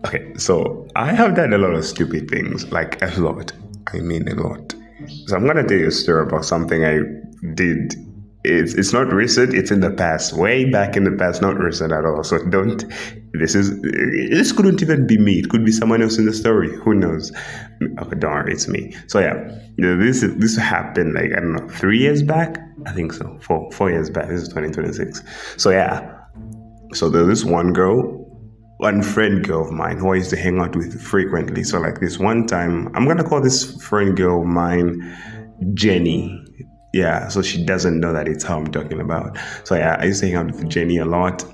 Okay, so I have done a lot of stupid things, like a lot. I mean a lot. So I'm gonna tell you a story about something I did. It's not recent. It's in the past, way back in the past, not recent at all. So don't. This couldn't even be me. It could be someone else in the story. Who knows? Okay, don't worry, it's me. So yeah, this happened like I don't know 3 years back. I think so. Four years back. This is 2026. So yeah. So there's this one friend girl of mine who I used to hang out with frequently. So like this one time, I'm gonna call this friend girl of mine Jenny. Yeah, so she doesn't know that it's her I'm talking about. So yeah, I used to hang out with Jenny a lot.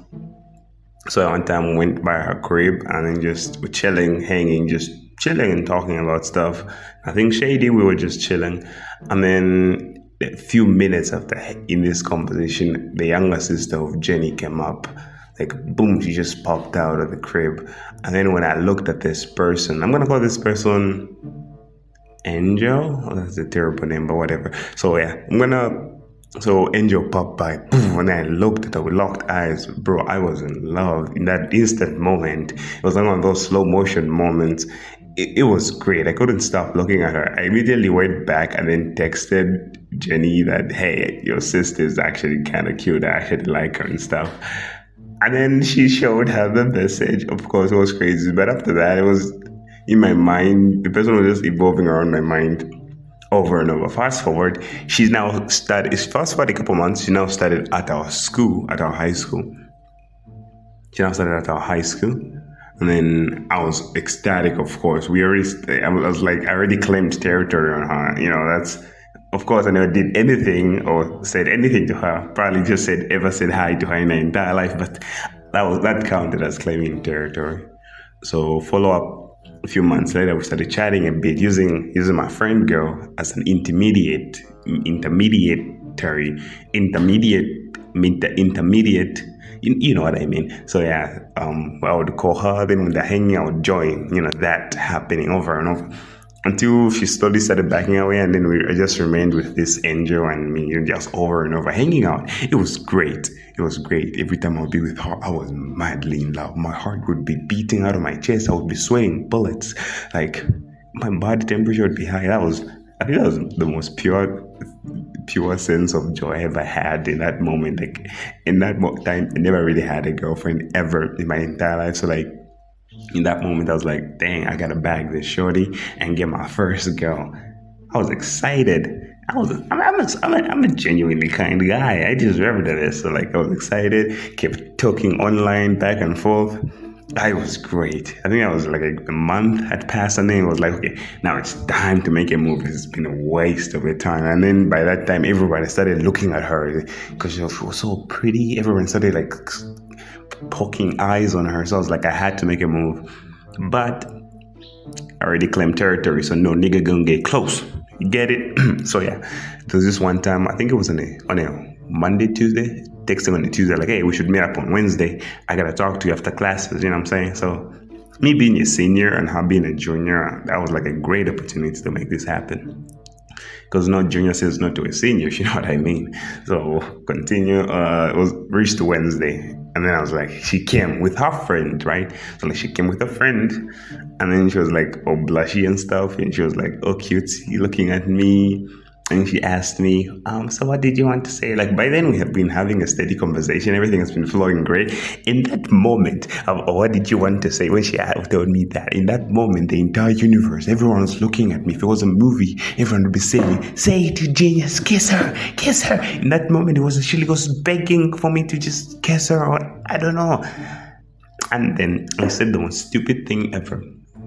So one time we went by her crib and then just we're chilling, hanging, just chilling and talking about stuff. I think shady, we were just chilling. And then a few minutes after in this conversation, the younger sister of Jenny came up. Like boom, she just popped out of the crib. And then when I looked at this person, I'm gonna call this person Angel. Oh, that's a terrible name, but whatever. So yeah, so Angel popped by, boom, and I looked at her with locked eyes. Bro, I was in love in that instant moment. It was like one of those slow motion moments. It was great. I couldn't stop looking at her. I immediately went back and then texted Jenny that, hey, your sister is actually kind of cute. I actually like her and stuff. And then she showed her the message. Of course, it was crazy. But after that, it was in my mind. The person was just evolving around my mind over and over. Fast forward, she's now started. It's fast forward a couple months. She now started at our school, at our high school. She now started at our high school. And then I was ecstatic, of course. I was like, I already claimed territory on her. You know, of course, I never did anything or said anything to her. Probably just said hi to her in her entire life, but that counted as claiming territory. So follow up a few months later, we started chatting a bit using my friend girl as an intermediate. You know what I mean. So yeah, I would call her. Then when they're hanging, I would join. You know, that happening over and over until she slowly started backing away, and then I just remained with this angel and me, just over and over hanging out. It was great. It was great. Every time I would be with her, I was madly in love. My heart would be beating out of my chest. I would be sweating bullets. Like my body temperature would be high. I think that was the most pure sense of joy I ever had in that moment. Like in that time, I never really had a girlfriend ever in my entire life. So like in that moment, I was like, dang, I gotta bag this shorty and get my first girl. I was excited. I'm a genuinely kind guy. I deserved this. So like I was excited, kept talking online back and forth. It was great. I think I was like a month had passed, and then it was like, okay, now it's time to make a move. It's been a waste of a time. And then by that time, everybody started looking at her because she was so pretty. Everyone started like poking eyes on her. So I was like, I had to make a move. But I already claimed territory, so no nigga gonna get close. You get it? So yeah, there was this one time, I think it was on a Monday, Tuesday, texting on a Tuesday, like, hey, we should meet up on Wednesday. I gotta talk to you after classes, you know what I'm saying? So me being a senior and her being a junior, that was like a great opportunity to make this happen. Because no junior says no to a senior, you know what I mean? So continue, it was reached Wednesday. And then I was like, she came with her friend, right? So like she came with a friend, and then she was like, oh, blushy and stuff. And she was like, oh, cutesy, looking at me. And she asked me, so what did you want to say? Like by then we have been having a steady conversation. Everything has been flowing great. In that moment of what did you want to say, when she told me that, in that moment, the entire universe, everyone was looking at me. If it was a movie, everyone would be saying, say it to genius, kiss her, kiss her. In that moment, she was begging for me to just kiss her, or I don't know. And then I said the most stupid thing ever.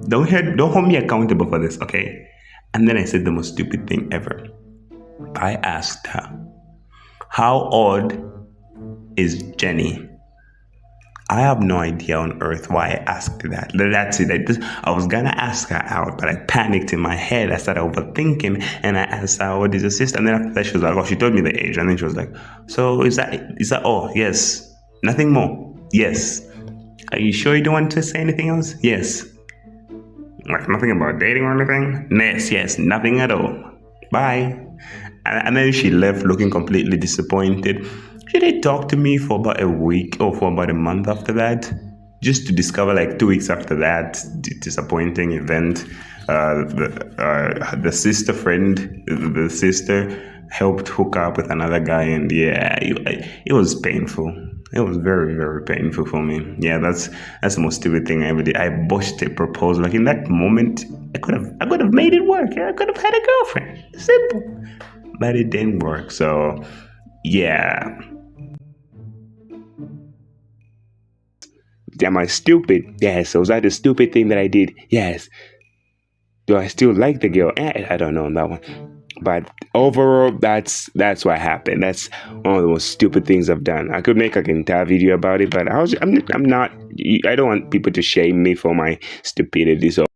Don't hold me accountable for this, okay? And then I said the most stupid thing ever. I asked her, how old is Jenny? I have no idea on earth why I asked that. That's it. I was gonna ask her out, but I panicked in my head. I started overthinking, and I asked her, what is your sister? And then after that, she was like, oh, she told me the age. And then she was like, so is that all? Yes. Nothing more? Yes. Are you sure you don't want to say anything else? Yes. Like nothing about dating or anything? Yes, nothing at all. Bye. And then she left looking completely disappointed. She did talk to me for about a week or for about a month after that. just to discover like 2 weeks after that disappointing event, the sister friend, the sister helped hook up with another guy, and yeah, it was painful. It was very, very painful for me. Yeah, that's the most stupid thing I ever did. I botched a proposal. Like in that moment, I could have made it work. I could have had a girlfriend. Simple. But it didn't work. So yeah. Am I stupid? Yes. Was that the stupid thing that I did? Yes. Do I still like the girl? I don't know on that one. But overall, that's what happened. That's one of the most stupid things I've done. I could make like an entire video about it, but I'm not. I don't want people to shame me for my stupidity. So